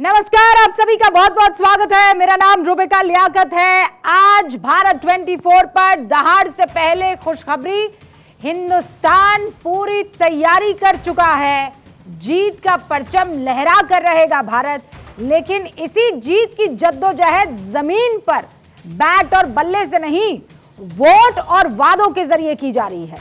नमस्कार, आप सभी का बहुत बहुत स्वागत है। मेरा नाम रुबिका लियाकत है। आज भारत 24 पर दहाड़ से पहले खुशखबरी, हिंदुस्तान पूरी तैयारी कर चुका है। जीत का परचम लहरा कर रहेगा भारत, लेकिन इसी जीत की जद्दोजहद जमीन पर बैट और बल्ले से नहीं, वोट और वादों के जरिए की जा रही है।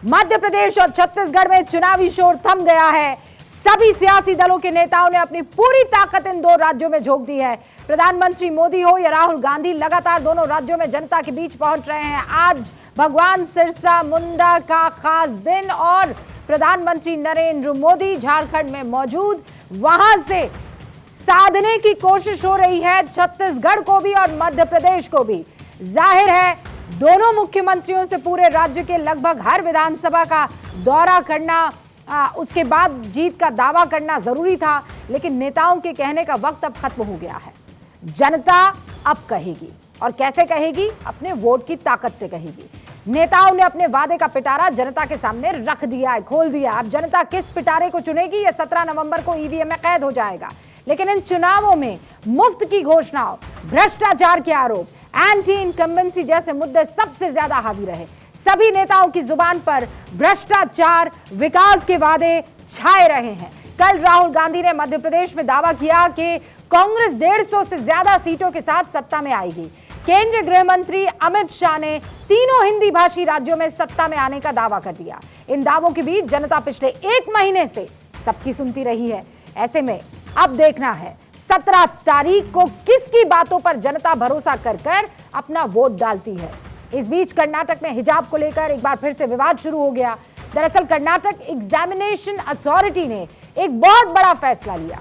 मध्य प्रदेश और छत्तीसगढ़ में चुनावी शोर थम गया है। सभी सियासी दलों के नेताओं ने अपनी पूरी ताकत इन दो राज्यों में झोंक दी है। प्रधानमंत्री मोदी हो या राहुल गांधी, लगातार दोनों राज्यों में जनता के बीच पहुंच रहे हैं। आज भगवान सिरसा मुंडा का खास दिन और प्रधानमंत्री नरेंद्र मोदी झारखंड में मौजूद, वहां से साधने की कोशिश हो रही है छत्तीसगढ़ को भी और मध्य प्रदेश को भी। जाहिर है दोनों मुख्यमंत्रियों से पूरे राज्य के लगभग हर विधानसभा का दौरा करना, उसके बाद जीत का दावा करना जरूरी था, लेकिन नेताओं के कहने का वक्त अब खत्म हो गया है। जनता अब कहेगी, और कैसे कहेगी? अपने वोट की ताकत से कहेगी। नेताओं ने अपने वादे का पिटारा जनता के सामने रख दिया है, खोल दिया। अब जनता किस पिटारे को चुनेगी, ये 17 नवंबर को ईवीएम में कैद हो जाएगा। लेकिन इन चुनावों में मुफ्त की घोषणाओं, भ्रष्टाचार के आरोप, एंटी इनकम्बेंसी जैसे मुद्दे सबसे ज्यादा हावी रहे। सभी नेताओं की जुबान पर भ्रष्टाचार, विकास के वादे छाए रहे हैं। कल राहुल गांधी ने मध्य प्रदेश में दावा किया कि कांग्रेस 150 से ज्यादा सीटों के साथ सत्ता में आएगी। केंद्रीय गृह मंत्री अमित शाह ने तीनों हिंदी भाषी राज्यों में सत्ता में आने का दावा कर दिया। इन दावों के बीच जनता पिछले 1 महीने से सबकी सुनती रही है। ऐसे में अब देखना है 17 तारीख को किसकी बातों पर जनता भरोसा कर अपना वोट डालती है। इस बीच कर्नाटक में हिजाब को लेकर एक बार फिर से विवाद शुरू हो गया। दरअसल कर्नाटक एग्जामिनेशन अथॉरिटी ने एक बहुत बड़ा फैसला लिया।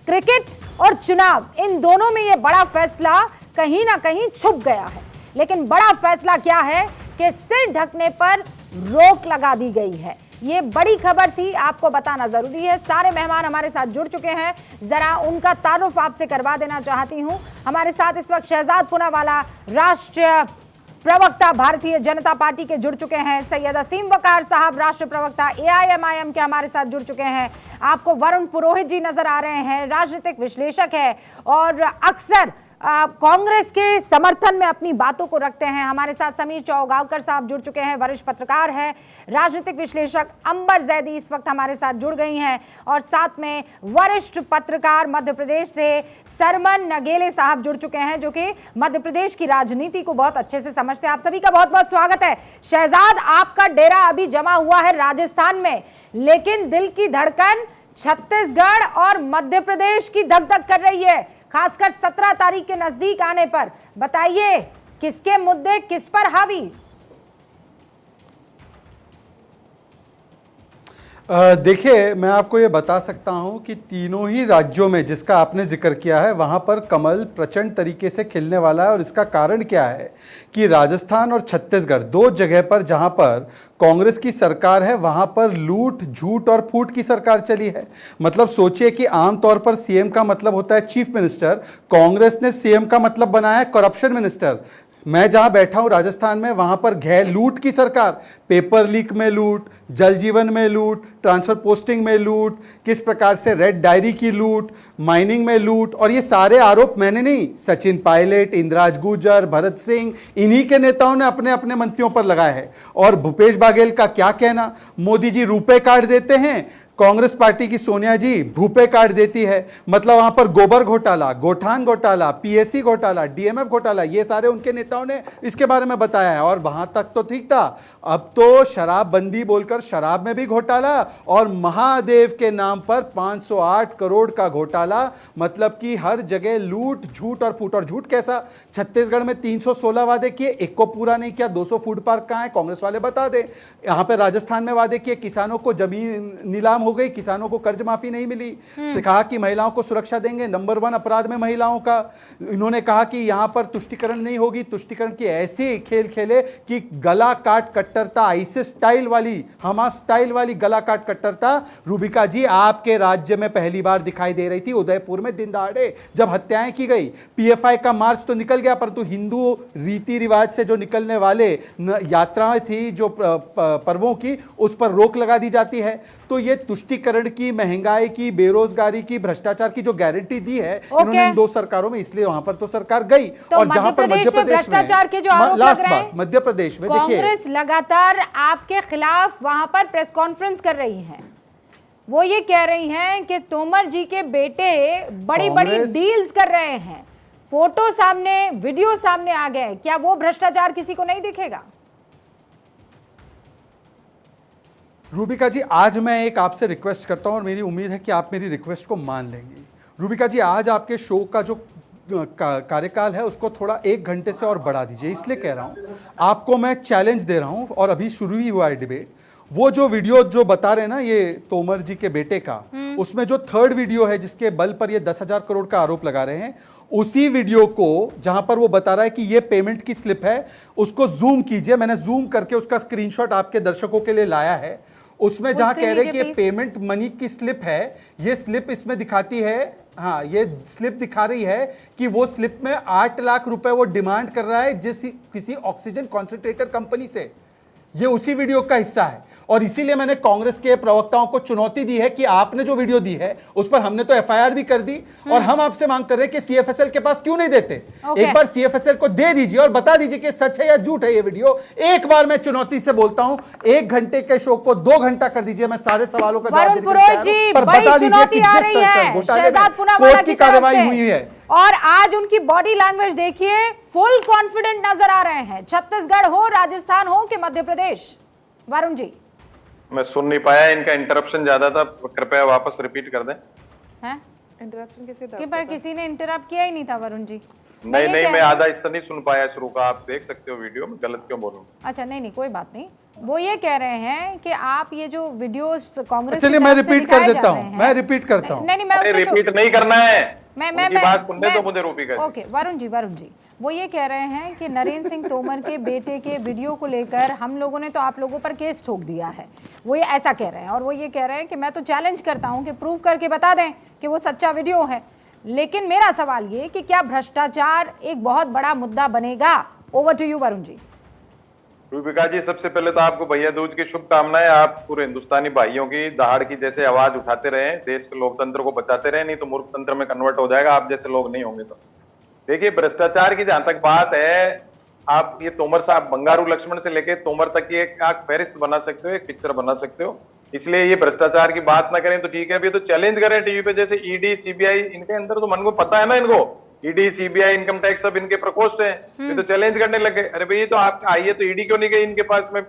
क्रिकेट और चुनाव, इन दोनों में यह बड़ा फैसला कहीं ना कहीं छुप गया है। लेकिन बड़ा फैसला क्या है कि सिर ढकने पर रोक लगा दी गई है। ये बड़ी खबर थी, आपको बताना जरूरी है। सारे मेहमान हमारे साथ जुड़ चुके हैं, जरा उनका तारुफ आपसे करवा देना चाहती हूं। हमारे साथ इस वक्त शहजाद पूनावाला, राष्ट्रीय प्रवक्ता भारतीय जनता पार्टी के, जुड़ चुके हैं। सैयद असीम वकार साहब, राष्ट्रीय प्रवक्ता AIMIM के, हमारे साथ जुड़ चुके हैं। आपको वरुण पुरोहित जी नजर आ रहे हैं, राजनीतिक विश्लेषक है और अक्सर कांग्रेस के समर्थन में अपनी बातों को रखते हैं। हमारे साथ समीर चौगावकर साहब जुड़ चुके हैं, वरिष्ठ पत्रकार हैं, राजनीतिक विश्लेषक। अंबर जैदी इस वक्त हमारे साथ जुड़ गई हैं और साथ में वरिष्ठ पत्रकार मध्य प्रदेश से सरमन नगेले साहब जुड़ चुके हैं, जो कि मध्य प्रदेश की राजनीति को बहुत अच्छे से समझते हैं। आप सभी का बहुत बहुत स्वागत है। शहजाद, आपका डेरा अभी जमा हुआ है राजस्थान में, लेकिन दिल की धड़कन छत्तीसगढ़ और मध्य प्रदेश की धक धक कर रही है, खासकर 17 तारीख के नजदीक आने पर। बताइए किसके मुद्दे किस पर हावी? देखिए, मैं आपको ये बता सकता हूं कि तीनों ही राज्यों में जिसका आपने जिक्र किया है, वहां पर कमल प्रचंड तरीके से खिलने वाला है। और इसका कारण क्या है कि राजस्थान और छत्तीसगढ़, 2 जगह पर जहां पर कांग्रेस की सरकार है, वहां पर लूट, झूठ और फूट की सरकार चली है। मतलब सोचिए कि आमतौर पर सीएम का मतलब होता है चीफ मिनिस्टर, कांग्रेस ने सीएम का मतलब बनाया है करप्शन मिनिस्टर। मैं जहां बैठा हूं राजस्थान में, वहां पर लूट की सरकार, पेपर लीक में लूट, जल जीवन में लूट, ट्रांसफर पोस्टिंग में लूट, किस प्रकार से रेड डायरी की लूट, माइनिंग में लूट। और ये सारे आरोप मैंने नहीं, सचिन पायलट, इंद्राज गुर्जर, भरत सिंह, इन्हीं के नेताओं ने अपने अपने मंत्रियों पर लगाए हैं। और भूपेश बघेल का क्या कहना, मोदी जी रुपए कार्ड देते हैं, कांग्रेस पार्टी की सोनिया जी भूपे कार्ड देती है। मतलब वहां पर गोबर घोटाला, गोठान घोटाला, PSC घोटाला, DMF घोटाला, ये सारे उनके नेताओं ने इसके बारे में बताया है। और वहां तक तो ठीक था, अब तो शराबबंदी बोलकर शराब में भी घोटाला और महादेव के नाम पर 508 करोड़ का घोटाला। मतलब कि हर जगह लूट, झूठ और फूट। और झूठ कैसा? छत्तीसगढ़ में 316 वादे किए, एक को पूरा नहीं किया। 200 फूड पार्क कहां है, कांग्रेस वाले बता दे। यहां पर राजस्थान में वादे किए, किसानों को जमीन नीलाम हो गई, किसानों को कर्ज माफी नहीं मिली। कहा कि महिलाओं को सुरक्षा देंगे, नंबर 1 अपराध में महिलाओं का। इन्होंने कहा कि यहां पर तुष्टीकरण नहीं होगी, तुष्टीकरण की ऐसे खेल खेले कि गला काट कट्टरता, आईसिस स्टाइल वाली, हमास स्टाइल वाली गला काट कट्टरता रूबिका जी आपके राज्य में पहली बार दिखाई दे रही थी। उदयपुर में दिन दहाड़े जब हत्याएं की गई, PFI का मार्च तो निकल गया, परंतु हिंदू रीति रिवाज से जो निकलने वाले यात्राएं थी, जो पर्वों की, उस पर रोक लगा दी जाती है। तो ये तुष्टीकरण की, महंगाई की, बेरोजगारी की, भ्रष्टाचार की जो गारंटी दी है इन्होंने इन 2 सरकारों में, इसलिए वहां पर तो सरकार गई। तो और जहां पर मध्य प्रदेश में भ्रष्टाचार के जो आरोप लग रहे हैं, मध्य प्रदेश में देखिए कांग्रेस लगातार आपके खिलाफ वहां पर प्रेस कॉन्फ्रेंस कर रही है। वो ये कह रही हैं कि तोमर जी के बेटे बड़ी बड़ी डील्स कर रहे हैं, फोटो सामने, वीडियो सामने आ गए। क्या वो भ्रष्टाचार किसी को नहीं दिखेगा? रूबिका जी, आज मैं एक आपसे रिक्वेस्ट करता हूं और मेरी उम्मीद है कि आप मेरी रिक्वेस्ट को मान लेंगी। रूबिका जी, आज आपके शो का जो कार्यकाल है उसको थोड़ा 1 घंटे से और बढ़ा दीजिए। इसलिए कह रहा हूं, आपको मैं चैलेंज दे रहा हूं, और अभी शुरू ही हुआ है डिबेट। वो जो वीडियो जो बता रहे हैं ना ये तोमर जी के बेटे का, उसमें जो 3rd वीडियो है जिसके बल पर ये 10,000 करोड़ का आरोप लगा रहे हैं, उसी वीडियो को जहां पर वो बता रहा है कि ये पेमेंट की स्लिप है, उसको जूम कीजिए। मैंने जूम करके उसका स्क्रीनशॉट आपके दर्शकों के लिए लाया है। उसमें जहां कह रहे हैं कि ये पेमेंट मनी की स्लिप है, ये स्लिप इसमें दिखाती है, हाँ ये स्लिप दिखा रही है कि वो स्लिप में 8 लाख रुपए वो डिमांड कर रहा है किसी ऑक्सीजन कॉन्सेंट्रेटर कंपनी से। ये उसी वीडियो का हिस्सा है, और इसीलिए मैंने कांग्रेस के प्रवक्ताओं को चुनौती दी है कि आपने जो वीडियो दी है उस पर हमने तो एफआईआर भी कर दी, और हम आपसे मांग कर रहे हैं कि सीएफएसएल के पास क्यों नहीं देते। एक बार सीएफएसएल को दे दीजिए और बता दीजिए कि सच है या झूठ है ये वीडियो। एक बार मैं चुनौती से बोलता हूं, 1 घंटे के शो को 2 घंटा कर दीजिए, मैं सारे सवालों का जवाब देने पर बता दीजिए कि जिस घोटाले में कोर्ट की कार्रवाई हुई है। और आज उनकी बॉडी लैंग्वेज देखिए, फुल कॉन्फिडेंट नजर आ रहे हैं। छत्तीसगढ़ हो, राजस्थान हो कि मध्य प्रदेश। वरुण जी, मैं सुन नहीं पाया, इनका इंटरप्शन ज्यादा था, कृपया वापस रिपीट कर दें। हैं? इंटरप्शन पर किसी ने इंटरप्ट किया ही नहीं था वरुण जी। नहीं, मैं आधा हिस्सा नहीं सुन पाया शुरू का, आप देख सकते हो वीडियो में, गलत क्यों बोलूं? अच्छा, नहीं कोई बात नहीं। वो ये कह रहे हैं कि आप ये जो वीडियोस कांग्रेस, चलिए मैं रिपीट कर देता हूं, मैं रिपीट करता हूं। नहीं, रिपीट नहीं करना है, मैं बात सुनने तो मुझे रूपी कर। ओके वरुण जी, वो ये कह रहे हैं कि नरेंद्र सिंह तोमर के बेटे के वीडियो को लेकर हम लोगों ने तो आप लोगों पर केस ठोक दिया है। वो ये ऐसा कह रहे हैं, और वो ये कह रहे हैं कि मैं तो चैलेंज करता हूं कि प्रूव करके बता दें कि वो सच्चा वीडियो है। लेकिन मेरा सवाल ये कि क्या भ्रष्टाचार एक बहुत बड़ा मुद्दा बनेगा? Over to you Varun ji. Rubika जी, सबसे पहले तो आपको भैया दूज की शुभकामनाएं। आप पूरे हिंदुस्तानी भाइयों की दहाड़ की जैसे आवाज उठाते रहे, देश के लोकतंत्र को बचाते रहे, नहीं तो मूर्खतंत्र में कन्वर्ट हो जाएगा आप जैसे लोग नहीं होंगे तो। देखिए, भ्रष्टाचार की जहां तक बात है, आप ये तोमर साहब, बंगारू लक्ष्मण से लेके तोमर तक की एक फेरिस्त बना सकते हो, एक पिक्चर बना सकते हो। इसलिए ये भ्रष्टाचार की बात ना करें तो ठीक है, अभी तो चैलेंज करें टीवी पे, जैसे ईडी, सीबीआई, इनके अंदर तो मन को पता है ना, इनको ईडी, सीबीआई, इनकम टैक्स सब इनके प्रकोष्ठ हैं। ये तो चैलेंज करने लगे, अरे भाई तो आप आइए, तो ईडी क्यों नहीं गई इनके पास में?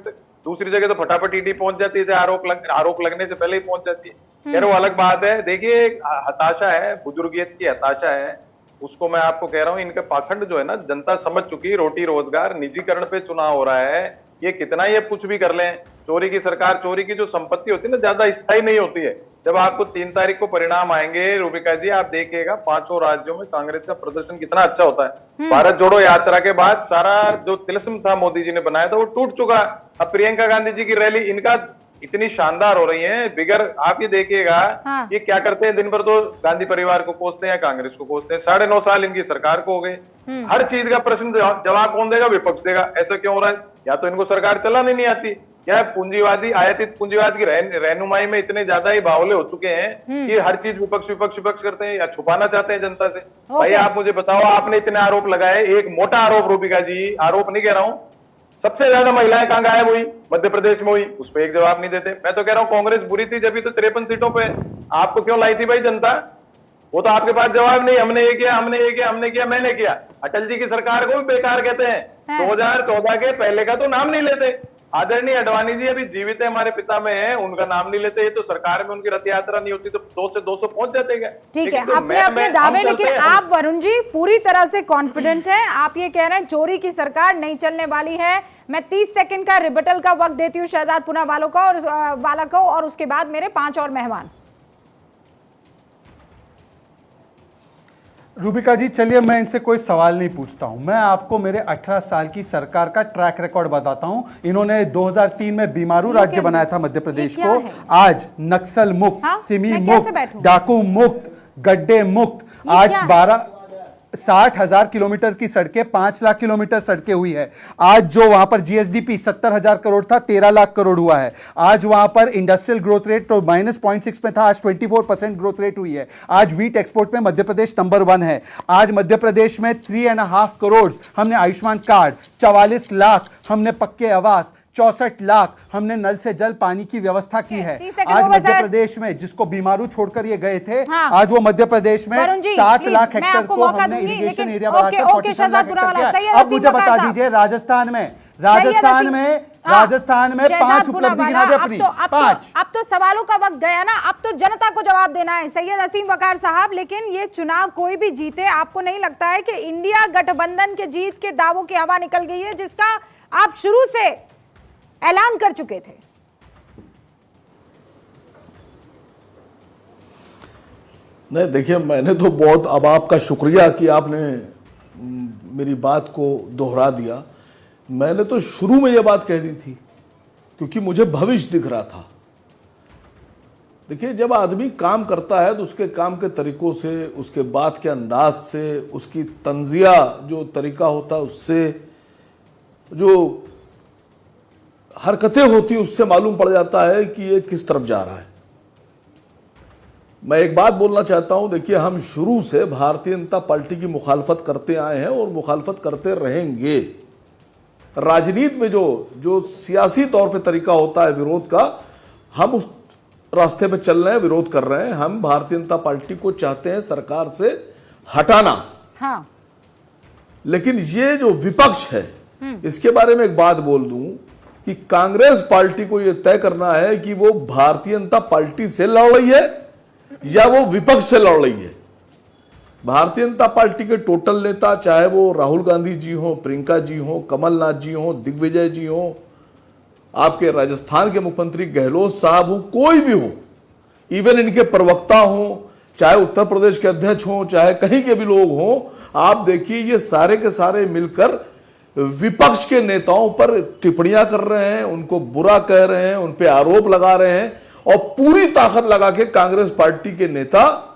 दूसरी जगह तो फटाफट ईडी पहुंच जाती है, आरोप लगने से पहले ही पहुंच जाती है। खैर वो अलग बात है। देखिए, हताशा है, बुजुर्गियत की हताशा है, उसको मैं आपको कह रहा हूँ। इनका पाखंड जो है ना, जनता समझ चुकी। रोटी रोजगार, निजीकरण पे चुनाव हो रहा है, ये कितना ये कुछ भी कर लें। चोरी की सरकार, चोरी की जो संपत्ति होती है ना, ज्यादा स्थायी नहीं होती है। जब आपको 3 तारीख को परिणाम आएंगे रूबिका जी, आप देखिएगा 5 राज्यों में कांग्रेस का प्रदर्शन कितना अच्छा होता है। भारत जोड़ो यात्रा के बाद सारा जो तिलिस्म था मोदी जी ने बनाया था वो टूट चुका। अब प्रियंका गांधी जी की रैली इनका इतनी शानदार हो रही है, बिगर आप ये देखिएगा। हाँ। ये क्या करते हैं, दिन भर तो गांधी परिवार को कोसते हैं, कांग्रेस को कोसते हैं। 9.5 साल इनकी सरकार को हो गए। हर चीज का प्रश्न जवाब कौन देगा? विपक्ष देगा। ऐसा क्यों हो रहा है? या तो इनको सरकार चलाने नहीं आती, या पूंजीवादी, आयातित पूंजीवाद की रहनुमाई में इतने ज्यादा ही बावले हो चुके हैं कि हर चीज विपक्ष करते हैं या छुपाना चाहते हैं जनता से। भाई आप मुझे बताओ, आपने इतने आरोप लगाए, एक मोटा आरोप रूबिका जी, आरोप नहीं कह रहा हूं, सबसे ज्यादा महिलाएं कहां गायब हुई? मध्य प्रदेश में हुई। उस पर एक जवाब नहीं देते। मैं तो कह रहा हूं कांग्रेस बुरी थी जब भी तो 53 सीटों पे आपको क्यों लाई थी भाई जनता? वो तो आपके पास जवाब नहीं। हमने ये किया, हमने किया, मैंने किया। अटल जी की सरकार को भी बेकार कहते हैं। 2014 के पहले का तो नाम नहीं लेते। आदरणीय अडवाणी जी अभी जीवित है, हमारे पिता में है, उनका नाम नहीं लेते। ये तो सरकार में उनकी रथ यात्रा नहीं होती तो 100 से 200 पहुंच जाते हैं। ठीक है, अपने दावे, लेकिन आप वरुण जी पूरी तरह से कॉन्फिडेंट हैं। आप ये कह रहे हैं चोरी की सरकार नहीं चलने वाली है। मैं 30 सेकंड का रिबटल का वक्त देती हूँ शहजाद पुना वाला को, और उसके बाद मेरे 5 और मेहमान। रूबिका जी, चलिए मैं इनसे कोई सवाल नहीं पूछता हूं, मैं आपको मेरे 18 साल की सरकार का ट्रैक रिकॉर्ड बताता हूं। इन्होंने 2003 में बीमारू राज्य बनाया था मध्य प्रदेश को, आज नक्सल मुक्त, सिमी मुक्त, डाकू मुक्त, गड्ढे मुक्त। आज 60,000 किलोमीटर की सड़कें 5 लाख किलोमीटर सड़कें हुई है। आज जो वहां पर जीएसडीपी 70,000 करोड़ था 13 लाख करोड़ हुआ है। आज वहां पर इंडस्ट्रियल ग्रोथ रेट तो -0.6 में था, आज 24% ग्रोथ रेट हुई है। आज व्हीट एक्सपोर्ट में मध्य प्रदेश नंबर 1 है। आज मध्य प्रदेश में 3.5 करोड़ हमने आयुष्मान कार्ड, 44 लाख हमने पक्के आवास, 64 लाख हमने नल से जल पानी की व्यवस्था की है। आज मध्य प्रदेश में जिसको बीमारू छोड़कर ये गए थे, आज वो मध्य प्रदेश में 7 लाख हेक्टेयर को हमने इरिगेशन एरिया बढ़ाकर 47 लाख हेक्टेयर किया। अब मुझे बता दीजिए राजस्थान में 5 उपलब्धि गिना दे अपनी। 5। अब तो सवालों का वक्त गया ना, अब तो जनता को जवाब देना है सैयद असीम वकार साहब। लेकिन ये चुनाव कोई भी जीते, आपको नहीं लगता है कि इंडिया गठबंधन के जीत के दावों की हवा निकल गई है, जिसका आप शुरू से ऐलान कर चुके थे? नहीं देखिए, मैंने तो बहुत, अब आपका शुक्रिया कि आपने मेरी बात को दोहरा दिया। मैंने तो शुरू में यह बात कह दी थी क्योंकि मुझे भविष्य दिख रहा था। देखिए, जब आदमी काम करता है तो उसके काम के तरीकों से, उसके बात के अंदाज से, उसकी तंजिया जो तरीका होता है उससे, जो हरकतें होती उससे मालूम पड़ जाता है कि ये किस तरफ जा रहा है। मैं एक बात बोलना चाहता हूं, देखिए हम शुरू से भारतीय जनता पार्टी की मुखालफत करते आए हैं और मुखालफत करते रहेंगे। राजनीति में जो सियासी तौर पे तरीका होता है विरोध का, हम उस रास्ते पे चल रहे हैं, विरोध कर रहे हैं। हम भारतीय जनता पार्टी को चाहते हैं सरकार से हटाना। हाँ। लेकिन ये जो विपक्ष है, इसके बारे में एक बात बोल दूं कि कांग्रेस पार्टी को यह तय करना है कि वो भारतीय जनता पार्टी से लड़ रही है या वो विपक्ष से लड़ रही है। भारतीय जनता पार्टी के टोटल नेता, चाहे वो राहुल गांधी जी हो, प्रियंका जी हो, कमलनाथ जी हो, दिग्विजय जी हो, आपके राजस्थान के मुख्यमंत्री गहलोत साहब हो, कोई भी हो, इवन इनके प्रवक्ता हो, चाहे उत्तर प्रदेश के अध्यक्ष हो, चाहे कहीं के भी लोग हो, आप देखिए ये सारे के सारे मिलकर विपक्ष के नेताओं पर टिप्पणियां कर रहे हैं, उनको बुरा कह रहे हैं, उन पे आरोप लगा रहे हैं और पूरी ताकत लगा के कांग्रेस पार्टी के नेता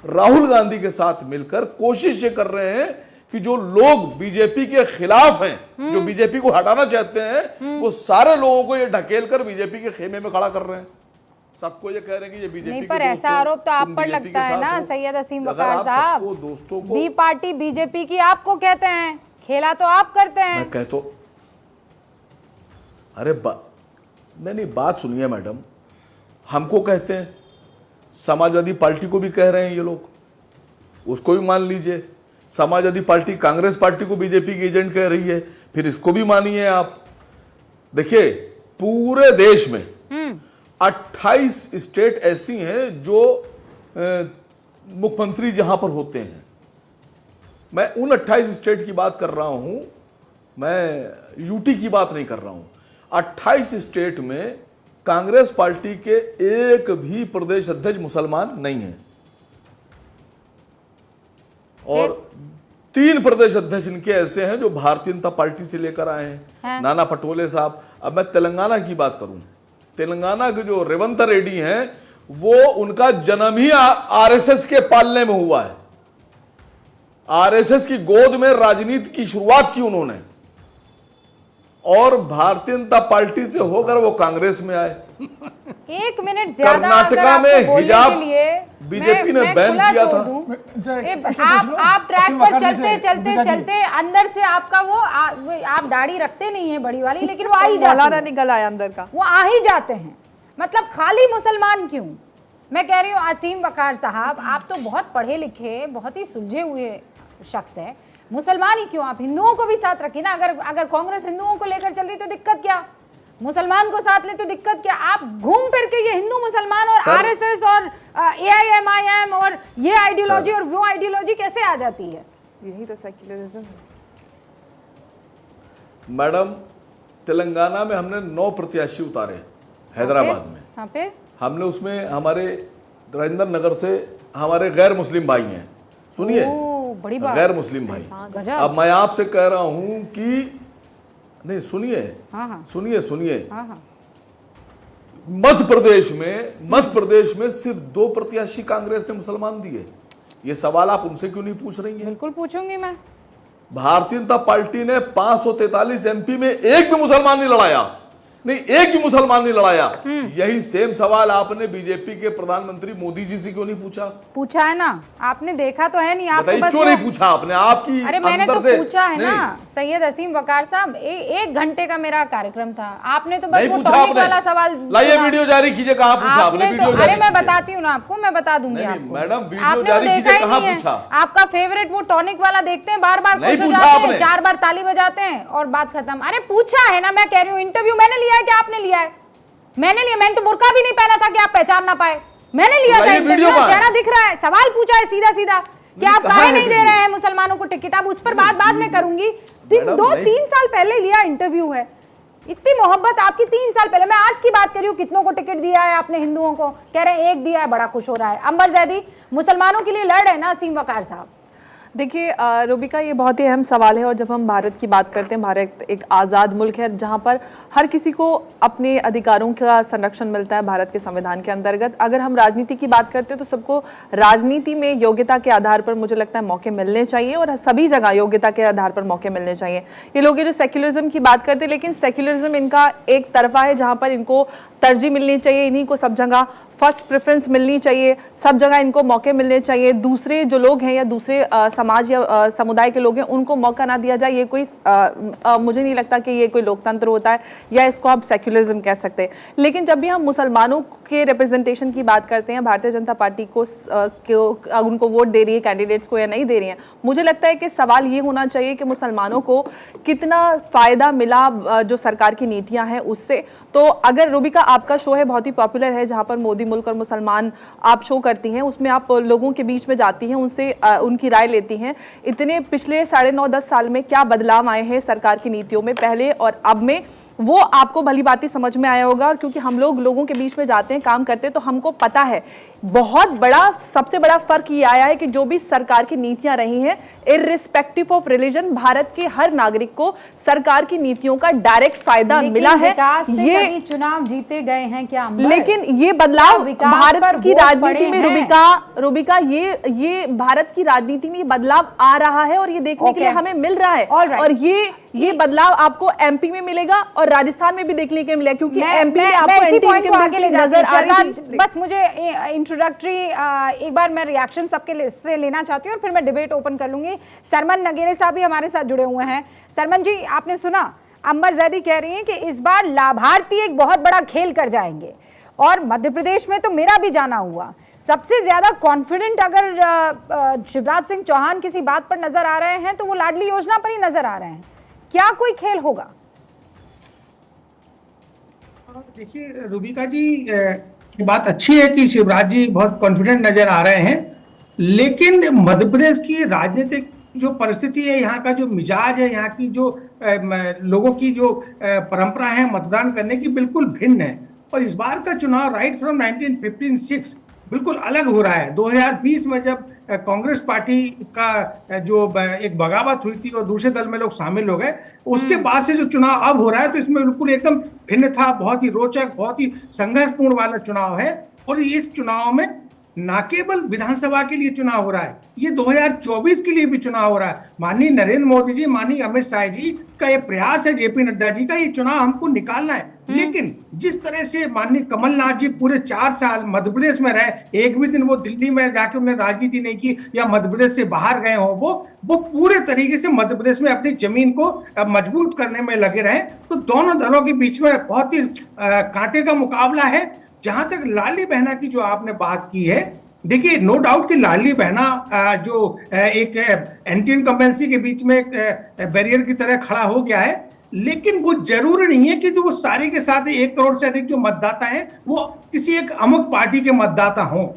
राहुल गांधी के साथ मिलकर कोशिश ये कर रहे हैं कि जो लोग बीजेपी के खिलाफ हैं, जो बीजेपी को हटाना चाहते हैं, वो सारे लोगों को ये ढकेल कर बीजेपी के खेमे में खड़ा कर रहे हैं। सबको ये कह रहे हैं कि ये बीजेपी नहीं, पर ऐसा आरोप तो आप पर लगता है ना सैयद असीम वकार साहब। दोस्तों को बी पार्टी बीजेपी की आपको कहते हैं, खेला तो आप करते हैं। मैं कह तो, अरे नहीं, बात सुनिए मैडम, हमको कहते हैं, समाजवादी पार्टी को भी कह रहे हैं ये लोग, उसको भी मान लीजिए। समाजवादी पार्टी कांग्रेस पार्टी को बीजेपी की एजेंट कह रही है, फिर इसको भी मानिए आप। देखिए, पूरे देश में 28 स्टेट ऐसी हैं जो मुख्यमंत्री जहां पर होते हैं। मैं उन 28 स्टेट की बात कर रहा हूं, मैं यूटी की बात नहीं कर रहा हूं। 28 स्टेट में कांग्रेस पार्टी के एक भी प्रदेश अध्यक्ष मुसलमान नहीं है और 3 प्रदेश अध्यक्ष इनके ऐसे हैं जो भारतीय जनता पार्टी से लेकर आए हैं। नाना पटोले साहब। अब मैं तेलंगाना की बात करूं, तेलंगाना के जो रेवंत रेड्डी हैं, वो उनका जन्म ही आरएसएस के पालने में हुआ है। आरएसएस की गोद में राजनीति की शुरुआत की उन्होंने और भारतीय जनता पार्टी से होकर वो कांग्रेस में आए। 1 मिनट ज्यादा कर्नाटका में हिजाब बीजेपी ने बैन किया था। आप ट्रैक पर चलते चलते चलते अंदर से आपका वो आप दाढ़ी रखते नहीं है बड़ी वाली, लेकिन वो आ ही जाता है, निकल आया अंदर का, वो आ ही जाते हैं। मतलब खाली मुसलमान क्यों? मैं कह रही हूँ असीम वकार साहब, आप तो बहुत पढ़े लिखे, बहुत ही सुलझे हुए शख्स है, मुसलमान ही क्यों? आप हिंदुओं को भी साथ रखिए ना। अगर कांग्रेस हिंदुओं को लेकर चल रही तो दिक्कत क्या? मुसलमान को साथ ले तो दिक्कत क्या? आप घूम फिर के ये हिंदू मुसलमान और आरएसएस और एआईएमआईएम और ये आइडियोलॉजी और वो आइडियोलॉजी कैसे आ जाती है? यही तो सेक्युलरिज्म है मैडम। तेलंगाना में हमने 9 प्रत्याशी उतारे हैदराबाद में। हाँ, फिर हमने उसमें हमारे राजेंद्र नगर से हमारे गैर मुस्लिम भाई हैं। सुनिए, बड़ी बात, गैर मुस्लिम भाई। अब मैं आपसे कह रहा हूं कि नहीं, सुनिए, सुनिए, मध्य प्रदेश में सिर्फ 2 प्रत्याशी कांग्रेस ने मुसलमान दिए। ये सवाल आप उनसे क्यों नहीं पूछ रही हैं? बिल्कुल पूछूंगी मैं। भारतीय जनता पार्टी ने 543 एमपी में एक भी मुसलमान नहीं लड़ाया, नहीं एक भी मुसलमान नहीं लड़ाया। यही सेम सवाल आपने बीजेपी के प्रधानमंत्री मोदी जी से क्यों नहीं पूछा? पूछा है ना, आपने देखा तो है नहीं। आपको बताइए बस क्यों नहीं पूछा आपने? आपकी अरे मैंने अंदर तो से पूछा है नहीं, ना सैयद असीम वकार साहब, 1 घंटे का मेरा कार्यक्रम था, आपने तो बस नहीं वो पूछा टॉनिक आपने। वाला सवाल लाइए वीडियो जारी कीजिए, कहाँ पूछा आपने? वीडियो तो, जारी अरे मैं कीजिए। बताती हूँ ना आपको, मैं बता दूंगी नहीं, आपको। मैडम, वीडियो आपने जारी वो कीजिए, देखा ही कहाँ नहीं है। पूछा? आपका फेवरेट वो टॉनिक वाला देखते हैं, बार बार नहीं खुश हो पूछा जाते हैं, आपने। 4 बार ताली बजाते हैं और बात खत्म। अरे पूछा है ना, मैं कह रही हूँ इंटरव्यू मैंने लिया है कि आपने लिया है? मैंने लिया। मैंने तो बुर्का भी नहीं पहना था कि आप पहचान ना पाए। मैंने लिया था इंटरव्यू, चेहरा दिख रहा है। सवाल पूछा है सीधा सीधा कि आप काहे नहीं दे रहे हैं मुसलमानों को टिकट। अब उस पर बात बाद में करूंगी। 2-3 साल पहले लिया इंटरव्यू है, इतनी मोहब्बत आपकी 3 साल पहले। मैं आज की बात कर रही हूँ, कितनों को टिकट दिया है आपने हिंदुओं को? कह रहे हैं 1 दिया है, बड़ा खुश हो रहा है। अंबर जैदी मुसलमानों के लिए लड़ रहे हैं ना असीम वकार साहब? देखिए रूबिका, ये बहुत ही अहम सवाल है। और जब हम भारत की बात करते हैं, भारत एक आज़ाद मुल्क है जहाँ पर हर किसी को अपने अधिकारों का संरक्षण मिलता है भारत के संविधान के अंतर्गत। अगर हम राजनीति की बात करते हैं तो सबको राजनीति में योग्यता के आधार पर मुझे लगता है मौके मिलने चाहिए, और सभी जगह योग्यता के आधार पर मौके मिलने चाहिए। ये लोग जो सेक्युलरिज्म की बात करते हैं, लेकिन सेक्युलरिज्म इनका एक तरफा है जहाँ पर इनको तरजीह मिलनी चाहिए, इन्हीं को सब जगह फर्स्ट प्रेफरेंस मिलनी चाहिए, सब जगह इनको मौके मिलने चाहिए। दूसरे जो लोग हैं या दूसरे समाज या समुदाय के लोग हैं उनको मौका ना दिया जाए, ये कोई मुझे नहीं लगता कि ये कोई लोकतंत्र होता है, या इसको आप सेक्युलरिज्म कह सकते हैं। लेकिन जब भी हम मुसलमानों के रिप्रेजेंटेशन की बात करते हैं, भारतीय जनता पार्टी को उनको वोट दे रही है कैंडिडेट्स को या नहीं दे रही है, मुझे लगता है कि सवाल ये होना चाहिए कि मुसलमानों को कितना फ़ायदा मिला जो सरकार की नीतियाँ हैं उससे। तो अगर रूबिका, आपका शो है बहुत ही पॉपुलर है जहाँ पर मोदी मुल्क और मुसलमान आप शो करती हैं, उसमें आप लोगों के बीच में जाती हैं, उनसे उनकी राय लेती हैं। इतने पिछले 9.5-10 साल में क्या बदलाव आए हैं सरकार की नीतियों में पहले और अब में, वो आपको भली बात ही समझ में आया होगा। और क्योंकि हम लोग लोगों के बीच में जाते हैं, काम करते हैं, तो हमको पता है बहुत बड़ा, सबसे बड़ा फर्क ये आया है कि जो भी सरकार की नीतियां रही हैं, इररिस्पेक्टिव ऑफ रिलीजन, भारत के हर नागरिक को सरकार की नीतियों का डायरेक्ट फायदा मिला है। ये चुनाव जीते गए हैं क्या? लेकिन ये बदलाव भारत की राजनीति में रूबिका, ये भारत की राजनीति में बदलाव आ रहा है और ये देखने के लिए हमें मिल रहा है। और ये बदलाव आपको एमपी में मिलेगा और राजस्थान में भी देखने के मिलेगा, क्योंकि एमपी में आपको एंटी इनकम्बेंसी नजर आ रही थी। बस मुझे इंट्रोडक्टरी एक बार मैं रिएक्शन सबके से लेना चाहती हूँ और फिर मैं डिबेट ओपन कर लूंगी। सरमन नगेरे साहब भी हमारे साथ जुड़े हुए हैं। सरमन जी, आपने सुना अंबर जैदी कह रही हैं कि इस बार लाभार्थी एक बहुत बड़ा खेल कर जाएंगे, और मध्य प्रदेश में तो मेरा भी जाना हुआ। सबसे ज्यादा कॉन्फिडेंट अगर शिवराज सिंह चौहान किसी बात पर नजर आ रहे हैं तो वो लाडली योजना पर ही नजर आ रहे हैं। क्या कोई खेल होगा? देखिए रूबिका जी, ये बात अच्छी है कि शिवराज जी बहुत कॉन्फिडेंट नजर आ रहे हैं, लेकिन मध्य प्रदेश की राजनीतिक जो परिस्थिति है, यहाँ का जो मिजाज है, यहाँ की जो लोगों की जो परंपरा है मतदान करने की, बिल्कुल भिन्न है। और इस बार का चुनाव राइट फ्रॉम 1956 बिल्कुल अलग हो रहा है। 2020 में जब कांग्रेस पार्टी का जो एक बगावत हुई थी और दूसरे दल में लोग शामिल हो गए, उसके बाद से जो चुनाव अब हो रहा है तो इसमें बिल्कुल एकदम भिन्न था। बहुत ही रोचक, बहुत ही संघर्षपूर्ण वाला चुनाव है। और इस चुनाव में न केवल विधानसभा के लिए चुनाव हो रहा है, ये 2024 के लिए भी चुनाव हो रहा है। माननीय नरेंद्र मोदी जी, माननीय अमित शाह जी का ये प्रयास है, जेपी नड्डा जी का, ये चुनाव हमको निकालना है। लेकिन जिस तरह से माननीय कमलनाथ जी पूरे 4 साल मध्य प्रदेश में रहे, एक भी दिन वो दिल्ली में जाके उन्होंने राजनीति नहीं की या मध्य प्रदेश से बाहर गए हो, वो पूरे तरीके से मध्य प्रदेश में अपनी जमीन को मजबूत करने में लगे रहे। तो दोनों दलों के बीच में बहुत ही कांटे का मुकाबला है। जहां तक लाडली बहना की जो आपने बात की है, देखिए नो डाउट कि लाडली बहना जो एक एंटी इनकम्बेंसी के बीच में एक बैरियर की तरह खड़ा हो गया है, लेकिन वो जरूरी नहीं है कि जो वो सारे के साथ 1 करोड़ से अधिक जो मतदाता हैं वो किसी एक अमुक पार्टी के मतदाता हों।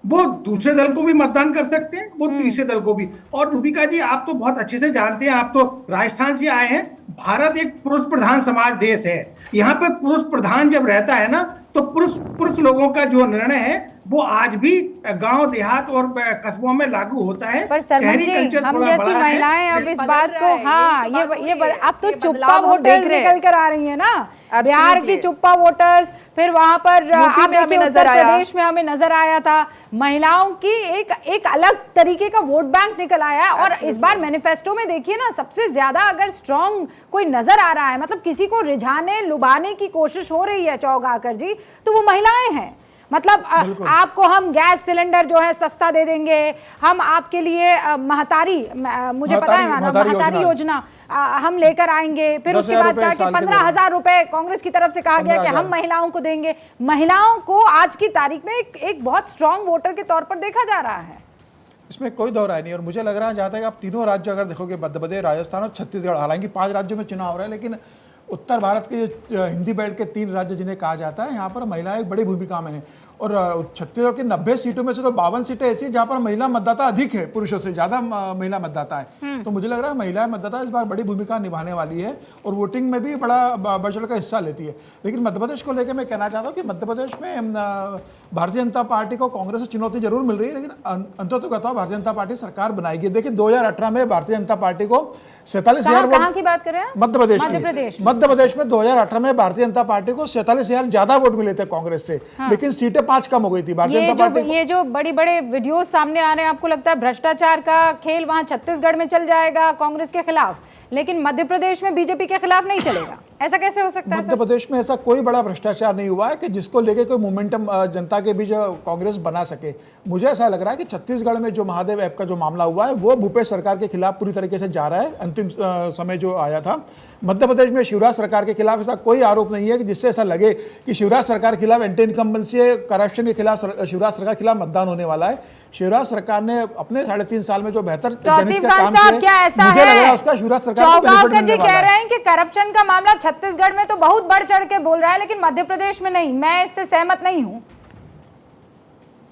वो दूसरे दल को भी मतदान कर सकते हैं, वो तीसरे दल को भी। और रूबिका जी, आप तो बहुत अच्छे से जानते हैं, आप तो राजस्थान से आए हैं। भारत एक पुरुष प्रधान समाज देश है। यहाँ पे पुरुष प्रधान जब रहता है ना, तो पुरुष लोगों का जो निर्णय है वो आज भी गांव देहात और कस्बों में लागू होता है। पर सरमन शहरी जी, कल्चर हम थोड़ा जैसी बड़ा है। महिलाएं अब इस बदल बात रहा को, है, हाँ यही तो ये बात हो रही है। अब तो ये चुप्पा बदलाव हम वोटर्स देख रहे हैं। निकल कर आ रही है ना, बिहार की Absolutely. चुप्पा वोटर्स, फिर वहां पर आप में हमें देखिए नजर उत्तर आया। प्रदेश में हमें नजर आया था, महिलाओं की एक अलग तरीके का वोट बैंक निकल आया है। और इस बार मैनिफेस्टो में देखिए ना, सबसे ज्यादा अगर स्ट्रांग कोई नजर आ रहा है, मतलब किसी को रिझाने लुभाने की कोशिश हो रही है चौगाकर जी, तो वो महिलाएं हैं। मतलब आपको हम गैस सिलेंडर जो है सस्ता दे देंगे, हम आपके लिए मुझे पता है महतारी योजना हम लेकर आएंगे, फिर उसके बाद कहा कि 15,000 रुपए कांग्रेस की तरफ से कहा गया कि हम महिलाओं को देंगे। महिलाओं को आज की तारीख में एक बहुत स्ट्रांग वोटर के तौर पर देखा जा रहा है। इसमें कोई दो राय नहीं। और मुझे लग रहा है जहाँ तक आप तीनों राज्य अगर देखोगे, मध्य प्रदेश, राजस्थान और छत्तीसगढ़, हालांकि 5 राज्यों में चुनाव हो रहा है, लेकिन उत्तर भारत के हिंदी बेल्ट के 3 राज्य जिन्हें कहा जाता है, यहाँ पर महिलाएं एक बड़ी भूमिका में हैं। और छत्तीसगढ़ की 90 सीटों में से तो 52 सीटें ऐसी हैं जहाँ पर महिला मतदाता अधिक है, पुरुषों से ज़्यादा महिला मतदाता है। तो मुझे लग रहा है महिला मतदाता इस बार बड़ी भूमिका निभाने वाली है और वोटिंग में भी बड़ा बढ़ चढ़ का हिस्सा लेती है। लेकिन मध्य प्रदेश को लेकर मैं कहना चाहता हूँ कि मध्य प्रदेश में भारतीय जनता पार्टी को कांग्रेस से चुनौती जरूर मिल रही है, लेकिन अंततः भारतीय जनता पार्टी सरकार बनाएगी। देखिए 2018 में भारतीय जनता पार्टी को 47,000 वोट की बात कर रहे हैं, मध्य प्रदेश में 2018 में भारतीय जनता पार्टी को 47,000 ज्यादा वोट मिले थे कांग्रेस से, लेकिन सीटें 5 कम हो गई थी भारतीय जनता पार्टी। ये जो बड़ी बड़े वीडियो सामने आ रहे हैं, आपको लगता है भ्रष्टाचार का खेल वहां छत्तीसगढ़ में चल जाएगा कांग्रेस के खिलाफ, लेकिन मध्य प्रदेश में बीजेपी के खिलाफ नहीं चलेगा? ऐसा कैसे हो सकता है? मध्य प्रदेश में ऐसा कोई बड़ा भ्रष्टाचार नहीं हुआ है कि जिसको लेके कोई मोमेंटम जनता के बीच कांग्रेस बना सके। मुझे ऐसा लग रहा है कि छत्तीसगढ़ में जो महादेव ऐप का जो मामला हुआ है वो भूपेश सरकार के खिलाफ पूरी तरीके से जा रहा है। अंतिम समय जो आया था, मध्य प्रदेश में शिवराज सरकार के खिलाफ ऐसा कोई आरोप नहीं है कि जिससे ऐसा लगे कि शिवराज सरकार के खिलाफ एंटी इनकम्बेंसी करप्शन के खिलाफ शिवराज सरकार के खिलाफ मतदान होने वाला है। शिवराज सरकार ने अपने 3.5 साल में जो बेहतर जनहित का काम किया, मुझे लग रहा है उसका शिवराज सरकार को बेनिफिट मिलने वाला है। कह रहे हैं कि करप्शन का मामला छत्तीसगढ़ में तो बहुत बढ़ चढ़ के बोल रहा है, लेकिन मध्य प्रदेश में नहीं। मैं इससे सहमत नहीं हूं।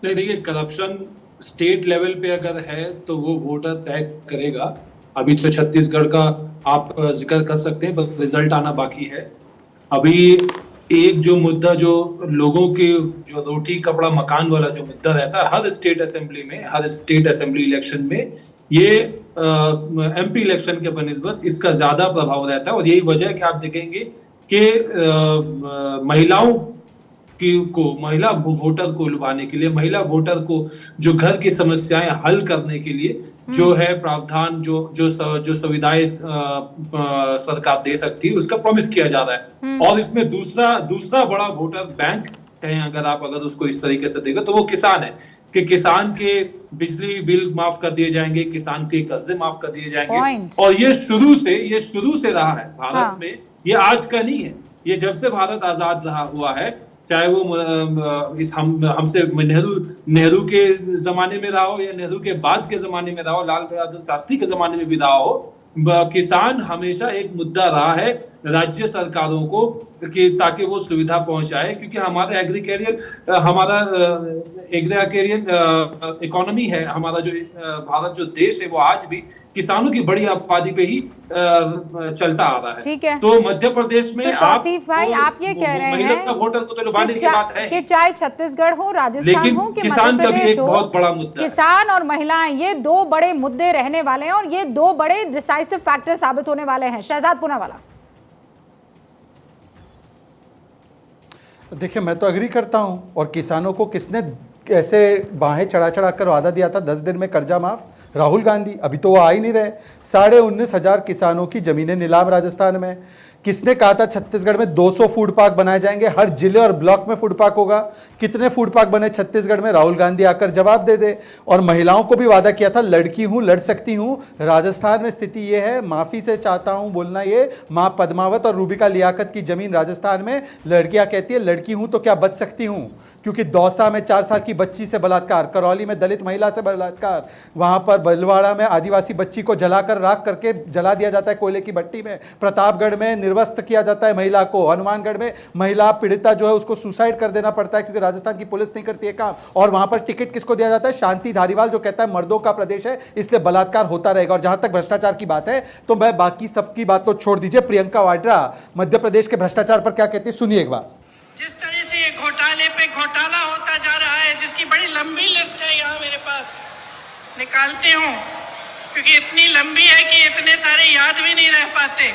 नहीं, देखिए करप्शन स्टेट लेवल पे अगर है तो वो वोटर तय करेगा। अभी तो छत्तीसगढ़ का आप जिक्र कर सकते हैं, बस रिजल्ट आना बाकी है। अभी एक जो मुद्दा जो लोगों के जो रोटी कपड़ा मकान वाला जो मुद्दा रहता है हर स्टेट असेंबली में, हर स्टेट असेंबली इलेक्शन में, ये एमपी इलेक्शन के बनिस्बत इसका ज्यादा प्रभाव रहता है। और यही वजह है कि आप देखेंगे कि महिलाओं महिला वोटर को लुभाने के लिए, महिला वोटर को जो घर की समस्याएं हल करने के लिए जो है प्रावधान जो सुविधाएं सरकार दे सकती है उसका प्रॉमिस किया जा रहा है। और इसमें दूसरा बड़ा वोटर बैंक कहें अगर उसको इस तरीके से देगा तो वो किसान है कि किसान के बिजली बिल माफ कर दिए जाएंगे, किसान के कर्जे माफ कर दिए जाएंगे। और ये शुरू से रहा है भारत में, ये आज का नहीं है। ये जब से भारत आजाद रहा हुआ है, चाहे वो हमसे नेहरू के जमाने में रहा हो या नेहरू के बाद के जमाने में रहा हो, लाल बहादुर शास्त्री के जमाने में भी रहा हो, किसान हमेशा एक मुद्दा रहा है राज्य सरकारों को कि ताकि वो सुविधा पहुंचाए। क्योंकि हमारा एग्रीकल्चर इकोनॉमी है, हमारा जो भारत जो देश है वो आज भी किसानों की बड़ी आबादी पे ही चलता आ रहा है। ठीक है। तो मध्य प्रदेश में तो तौसीफ भाई आप ये कह रहे हैं वोटर को तो लुभाने की बात है कि चाहे छत्तीसगढ़ हो, राजस्थान हो कि किसान का भी एक हो, बहुत बड़ा मुद्दा है। किसान और महिलाएं ये 2 बड़े मुद्दे रहने वाले हैं और ये 2 बड़े डिसाइसिव फैक्टर साबित होने वाले हैं। शहजाद पूनावाला। देखिए, मैं तो अग्री करता हूं। और किसानों को किसने ऐसे बाहें चढ़ा चढ़ा कर वादा दिया था 10 दिन में कर्जा माफ? राहुल गांधी। अभी तो वो आ ही नहीं रहे। 19,500 किसानों की जमीनें नीलाम राजस्थान में। किसने कहा था छत्तीसगढ़ में 200 फूड पार्क बनाए जाएंगे, हर जिले और ब्लॉक में फूड पार्क होगा? कितने फूड पार्क बने छत्तीसगढ़ में? राहुल गांधी आकर जवाब दे दे। और महिलाओं को भी वादा किया था, लड़की हूं, लड़ सकती हूं। राजस्थान में स्थिति ये है, माफी से चाहता हूं बोलना, ये मां पद्मावत और रूबिका लियाकत की जमीन राजस्थान में लड़कियां कहती है लड़की हूं तो क्या बच सकती हूं, क्योंकि दौसा में 4 साल की बच्ची से बलात्कार, करौली में दलित महिला से बलात्कार, वहां पर बलवाड़ा में आदिवासी बच्ची को जलाकर राख करके जला दिया जाता है कोयले की भट्टी में, प्रतापगढ़ में निर्वस्त्र किया जाता है महिला को, हनुमानगढ़ में महिला पीड़िता जो है उसको सुसाइड कर देना पड़ता है क्योंकि राजस्थान की पुलिस नहीं करती है काम। और वहां पर टिकट किसको दिया जाता है? शांति धारीवाल, जो कहता है मर्दों का प्रदेश है इसलिए बलात्कार होता रहेगा। और जहां तक भ्रष्टाचार की बात है तो मैं बाकी सबकी बात तो छोड़ दीजिए, प्रियंका वाड्रा मध्य प्रदेश के भ्रष्टाचार पर क्या कहती है, सुनिए एक बार। जिस तरह से ये घोटाले पे घोटाला होता जा रहा है, जिसकी निकालती हूँ, क्योंकि इतनी लंबी है कि इतने सारे याद भी नहीं रह पाते।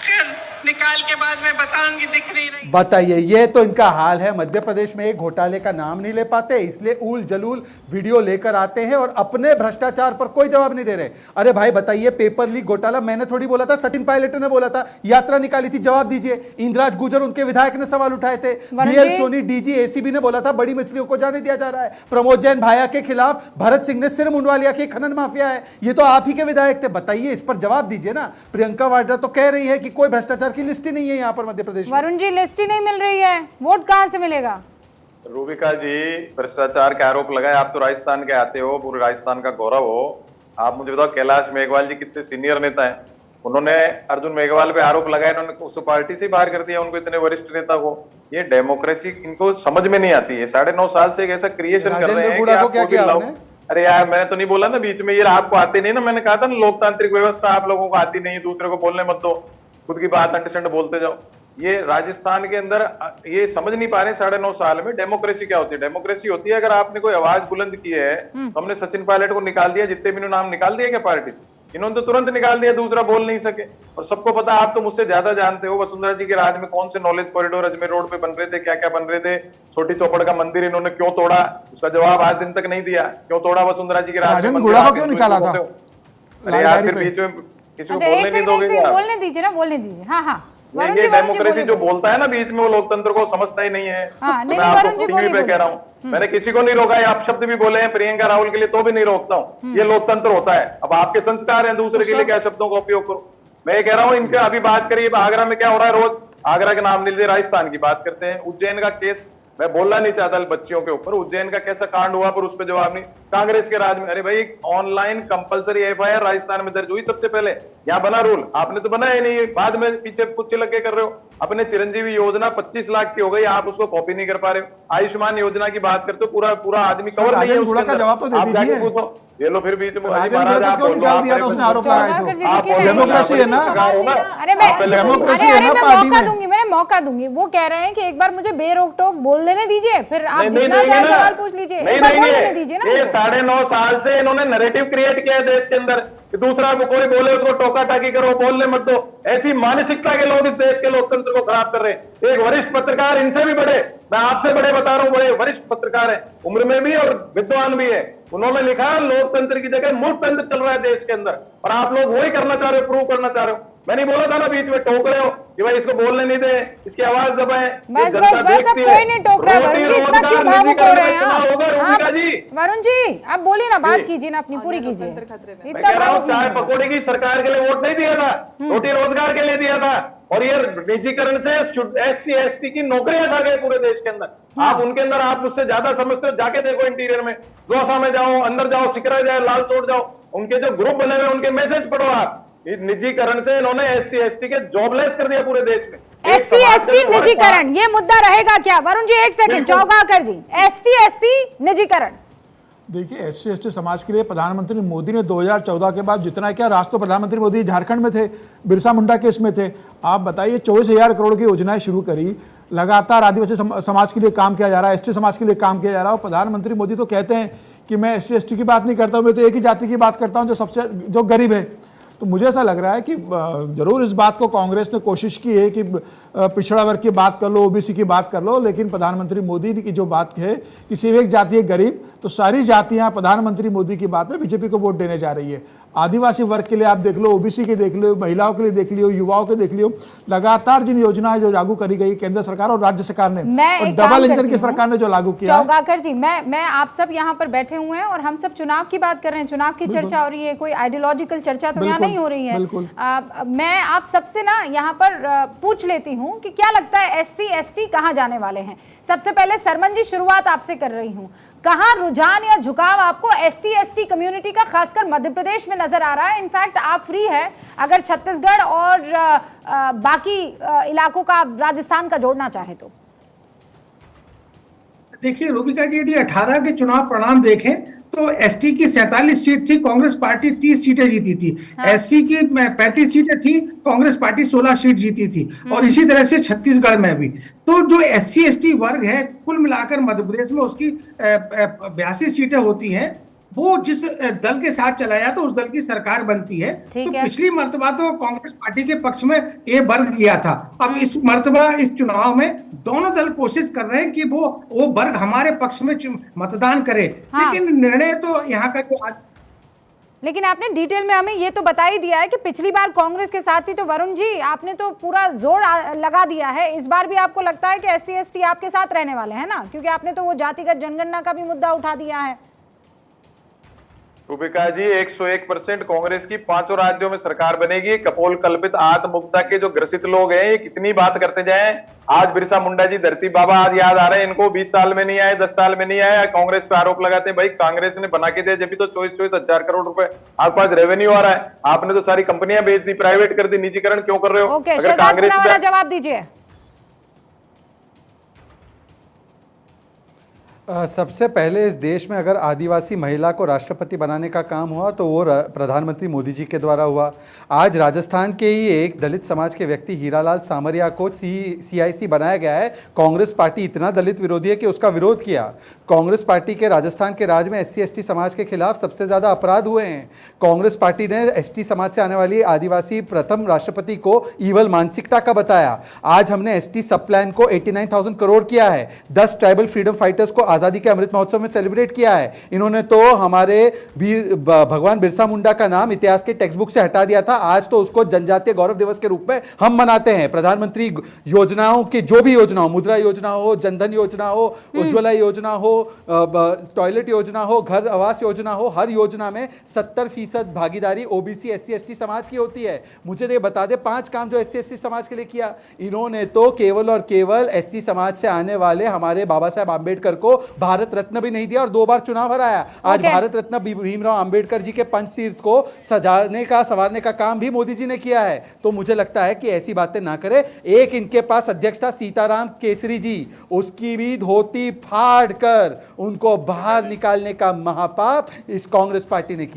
खैर, निकाल के बाद मैं बताऊंगी, दिख नहीं रही। बताइए, ये तो इनका हाल है। मध्य प्रदेश में एक घोटाले का नाम नहीं ले पाते, इसलिए ऊल जलूल वीडियो लेकर आते हैं और अपने भ्रष्टाचार पर कोई जवाब नहीं दे रहे। अरे भाई बताइए, पेपर लीक घोटाला मैंने थोड़ी बोला था, सचिन पायलट ने बोला था। यात्रा निकाली थी, जवाब दीजिए। इंद्राज गुर्जर, उनके विधायक ने सवाल उठाए थे। बीएल सोनी, डीजी एसीबी ने बोला था बड़ी मछलियों को जाने दिया जा रहा है। प्रमोद जैन भाया के खिलाफ भरत सिंह ने सिर मुंडवा लिया कि खनन माफिया है। ये तो आप ही के विधायक थे। बताइए, इस पर जवाब दीजिए ना। प्रियंका वाड्रा तो कह रही है कि कोई भ्रष्टाचार की लिस्ट ही नहीं है यहाँ पर मध्य प्रदेश में। वरुण जी, लिस्ट ही नहीं मिल रही है, वोट कहां से मिलेगा? रूबिका जी, भ्रष्टाचार के आरोप लगाए। आप तो राजस्थान के आते हो, पूरे राजस्थान का गौरव हो। आप मुझे बताओ, कैलाश मेघवाल जी कितने सीनियर नेता हैं। उन्होंने अर्जुन मेघवाल पे आरोप लगाए, उन्होंने उस पार्टी से बाहर कर दिया उनको, इतने वरिष्ठ नेता को। ये डेमोक्रेसी इनको समझ में नहीं आती है। 9.5 साल से एक ऐसा क्रिएशन कर रहे हैं कि आपको भी लाओ। अरे यार, मैंने तो नहीं बोला ना बीच में, ये आपको आते नहीं ना। मैंने कहा था ना, लोकतांत्रिक व्यवस्था आप लोगों को आती नहीं है, दूसरे को बोलने मत दो, खुद की बात अंडरस्टैंड बोलते जाओ। ये राजस्थान के अंदर ये समझ नहीं पा रहे 9.5 साल में डेमोक्रेसी क्या होती है। डेमोक्रेसी होती है अगर आपने कोई आवाज बुलंद की है। तो हमने सचिन पायलट को निकाल दिया, जितने भी नाम निकाल दिए क्या पार्टी से? इन्होंने तो तुरंत निकाल दिया, दूसरा बोल नहीं सके। और सबको पता, आप तो मुझसे ज्यादा जानते हो, वसुंधरा जी के राज में कौन से नॉलेज कॉरिडोर अजमेर रोड पे बन रहे थे, क्या क्या बन रहे थे। छोटी चौपड़ का मंदिर इन्होंने क्यों तोड़ा, उसका जवाब आज दिन तक नहीं दिया। क्यों तोड़ा वसुंधरा जी के राज में? क्यों निकाला था? अरे यार, फिर बीच में किसी को बोलने नहीं दोगे? बोलने दीजिए ना, बोलने दीजिए। हाँ हाँ, ये डेमोक्रेसी जो बोलता है ना बीच में, वो लोकतंत्र को समझता ही नहीं है। हाँ, मैं आपको टीवी पे कह रहा हूँ, मैंने किसी को नहीं रोका है। आप शब्द भी बोले हैं प्रियंका राहुल के लिए, तो भी नहीं रोकता हूँ। ये लोकतंत्र होता है। अब आपके संस्कार हैं, दूसरे के लिए क्या शब्दों का उपयोग करो। मैं ये कह रहा हूँ, इनके अभी बात करिए आगरा में क्या हो रहा है। रोज आगरा के नाम नहीं ले, राजस्थान की बात करते हैं। उज्जैन का केस मैं बोलना नहीं चाहता बच्चियों के ऊपर, उज्जैन का कैसा कांड हुआ पर उस पर जवाब नहीं। कांग्रेस के राज में, अरे भाई, ऑनलाइन कंपलसरी एफआईआर राजस्थान में दर्ज हुई सबसे पहले। यहाँ बना रूल, आपने तो बनाया ही नहीं, बाद में पीछे कुछ लग के कर रहे हो। अपने चिरंजीवी योजना 25 लाख की हो गई, आप उसको कॉपी नहीं कर पा रहे हो। आयुष्मान योजना की बात करते हो, पूरा आदमी कवर नहीं है उसके अंदर। जवाब तो दे दीजिए। ये लो फिर बीच में क्यों निकाल दिया था? उसने आरोप लगाए थे। डेमोक्रेसी है ना, अरे मैं डेमोक्रेसी है ना पार्टी में। मैं मौका दूंगी। वो कह रहे हैं कि एक बार मुझे बेरोक टोक बोल लेने दीजिए, फिर आप जितना चाहे सवाल पूछ लीजिए। नहीं, ये 9.5 साल से इन्होंने नैरेटिव क्रिएट किया है देश के अंदर कि दूसरा को कोई बोले उसको टोका टाकी करो, बोलने मत दो। ऐसी मानसिकता के लोग इस देश के लोकतंत्र को खराब कर रहे हैं। एक वरिष्ठ पत्रकार, इनसे भी बड़े, मैं आपसे बड़े बता रहा हूँ, बड़े वरिष्ठ पत्रकार हैं, उम्र में भी और विद्वान भी है। उन्होंने लिखा, लोकतंत्र की जगह मूर्खतंत्र चल रहा है देश के अंदर, और आप लोग वही करना चाह रहे हो, प्रूव करना चाह रहे हो। मैं नहीं बोला था ना बीच में, टोक रहे हो कि भाई इसको बोलने नहीं दे, इसकी आवाज दबाएं। जनता देखती है। रूबिका जी, वरुण जी, आप बोलिए ना, बात कीजिए ना, अपनी पूरी कीजिए। मैं कह रहा हूँ, चाय पकौड़े की सरकार के लिए वोट नहीं दिया था, रोटी रोजगार के लिए दिया था। और ये निजीकरण से SC ST की नौकरियां खा गए पूरे देश के अंदर। आप उनके अंदर, आप मुझसे ज्यादा समझते हो, जाके देखो इंटीरियर में, दौसा में जाओ, अंदर जाओ, सिकरा जाओ, लालसोट जाओ, उनके जो ग्रुप बने हुए उनके मैसेज पढ़ो आप। इस निजीकरण से इन्होंने SC ST के जॉबलेस कर दिया पूरे देश में। SC ST निजीकरण, ये मुद्दा रहेगा क्या? वरुण जी, एक सेकंड, चौगाकर जी, ST SC निजीकरण। देखिए, SC ST समाज के लिए प्रधानमंत्री मोदी ने 2014 के बाद जितना क्या, राष्ट्र तो प्रधानमंत्री मोदी झारखंड में थे, बिरसा मुंडा केस में थे। आप बताइए, 24,000 करोड़ की योजनाएं शुरू करी, लगातार आदिवासी समाज के लिए काम किया जा रहा है, ST समाज के लिए काम किया जा रहा है। और प्रधानमंत्री मोदी तो कहते हैं कि मैं SC ST की बात नहीं करता हूँ, मैं तो एक ही जाति की बात करता हूँ, जो गरीब है। तो मुझे ऐसा लग रहा है कि जरूर इस बात को कांग्रेस ने कोशिश की है कि पिछड़ा वर्ग की बात कर लो, OBC की बात कर लो, लेकिन प्रधानमंत्री मोदी की जो बात है कि सिर्फ एक जाति है गरीब, तो सारी जातियां प्रधानमंत्री मोदी की बात में बीजेपी को वोट देने जा रही है। आदिवासी वर्ग के लिए आप देख लो, OBC के देख लो, महिलाओं के लिए देख लियो, युवाओं के देख लियो, लगातार जिन योजनाएं जो लागू करी गई केंद्र सरकार और राज्य सरकार ने, और डबल इंजन की सरकार ने जो लागू किया। चौगाकर जी, मैं आप सब यहाँ पर बैठे हुए हैं और हम सब चुनाव की बात कर रहे हैं, चुनाव की चर्चा हो रही है, कोई आइडियोलॉजिकल चर्चा तो यहाँ नहीं हो रही है। मैं आप सबसे ना यहाँ पर पूछ लेती हूँ कि क्या लगता है SC ST कहाँ जाने वाले हैं? सबसे पहले सरमन जी, शुरुआत आपसे कर रही हूँ। कहाँ रुझान या झुकाव आपको SC ST कम्युनिटी का खासकर मध्य प्रदेश में नजर आ रहा है? इनफैक्ट आप फ्री है अगर छत्तीसगढ़ और बाकी इलाकों का राजस्थान का जोड़ना चाहे तो। देखिए रूबिका जी, यदि 18 के चुनाव परिणाम देखें तो एसटी की 47 सीट थी, कांग्रेस पार्टी 30 सीटें जीती थी। एससी की 35 सीटें थी, कांग्रेस पार्टी 16 सीट जीती थी। और इसी तरह से छत्तीसगढ़ में भी। तो जो SC ST वर्ग है, कुल मिलाकर मध्य प्रदेश में उसकी 82 सीटें होती हैं। वो जिस दल के साथ चला जाता उस दल की सरकार बनती है। तो पिछली मर्तबा तो कांग्रेस पार्टी के पक्ष में ये वर्ग गया था। अब इस मर्तबा इस चुनाव में दोनों दल कोशिश कर रहे हैं कि वो वर्ग हमारे पक्ष में मतदान करे। लेकिन निर्णय तो यहाँ का जो लेकिन आपने डिटेल में हमें ये तो बता ही दिया है कि पिछली बार कांग्रेस के साथ थी, तो वरुण जी आपने तो पूरा जोर लगा दिया है। इस बार भी आपको लगता है कि SC ST आपके साथ रहने वाले हैं ना, क्योंकि आपने तो वो जातिगत जनगणना का भी मुद्दा उठा दिया है। रूबिका जी 101% कांग्रेस की 5 राज्यों में सरकार बनेगी। कपोल कल्पित आत्ममुग्धा के जो ग्रसित लोग हैं, ये कितनी बात करते जाएं। आज बिरसा मुंडा जी, धरती बाबा आज याद आ रहे हैं इनको। 20 साल में नहीं आए, 10 साल में नहीं आए, कांग्रेस पे आरोप लगाते हैं। भाई कांग्रेस ने बना के दिया, जब भी तो 24 हजार करोड़ रुपए आपके पास रेवेन्यू आ रहा है। आपने तो सारी कंपनियां बेच दी, प्राइवेट कर दी, निजीकरण क्यों कर रहे हो? अगर कांग्रेस जवाब दीजिए। सबसे पहले इस देश में अगर आदिवासी महिला को राष्ट्रपति बनाने का काम हुआ तो वो प्रधानमंत्री मोदी जी के द्वारा हुआ। आज राजस्थान के ही एक दलित समाज के व्यक्ति हीरालाल सामरिया को CIC बनाया गया है। कांग्रेस पार्टी इतना दलित विरोधी है कि उसका विरोध किया। कांग्रेस पार्टी के राजस्थान के राज में SC ST समाज के खिलाफ सबसे ज़्यादा अपराध हुए हैं। कांग्रेस पार्टी ने ST समाज से आने वाली आदिवासी प्रथम राष्ट्रपति को ईवल मानसिकता का बताया। आज हमने ST सब प्लान को 89,000 करोड़ किया है। 10 ट्राइबल फ्रीडम फाइटर्स को आजादी के अमृत महोत्सव में सेलिब्रेट किया है। इन्होंने तो हमारे भगवान बिरसा मुंडा का नाम इतिहास के टेक्स्ट बुक से हटा दिया था। आज तो उसको जनजातीय गौरव दिवस के रूप में हम मनाते हैं। प्रधानमंत्री योजनाओं की जो भी योजना हो, मुद्रा योजना हो, जनधन योजना हो, उज्ज्वला योजना हो, टॉयलेट योजना हो, घर आवास योजना हो, हर योजना में 70% भागीदारी OBC SC ST समाज की होती है। मुझे ये बता दे 5 काम जो SC ST समाज के लिए किया। इन्होंने तो केवल और केवल SC समाज से आने वाले हमारे बाबा साहेब आंबेडकर को भारत रत्न भी नहीं दिया और 2 बार चुनाव हराया। आज भारत रत्न भीमराव अंबेडकर जी के पंचतीर्थ को सजाने का संवारने का काम भी मोदी जी ने किया है। तो मुझे लगता है कि ऐसी बातें ना करें। एक इनके पास अध्यक्ष था सीताराम केसरी जी, उसकी भी धोती फाड़ कर उनको बाहर निकालने का महापाप इस कांग्रेस पार्टी ने किया।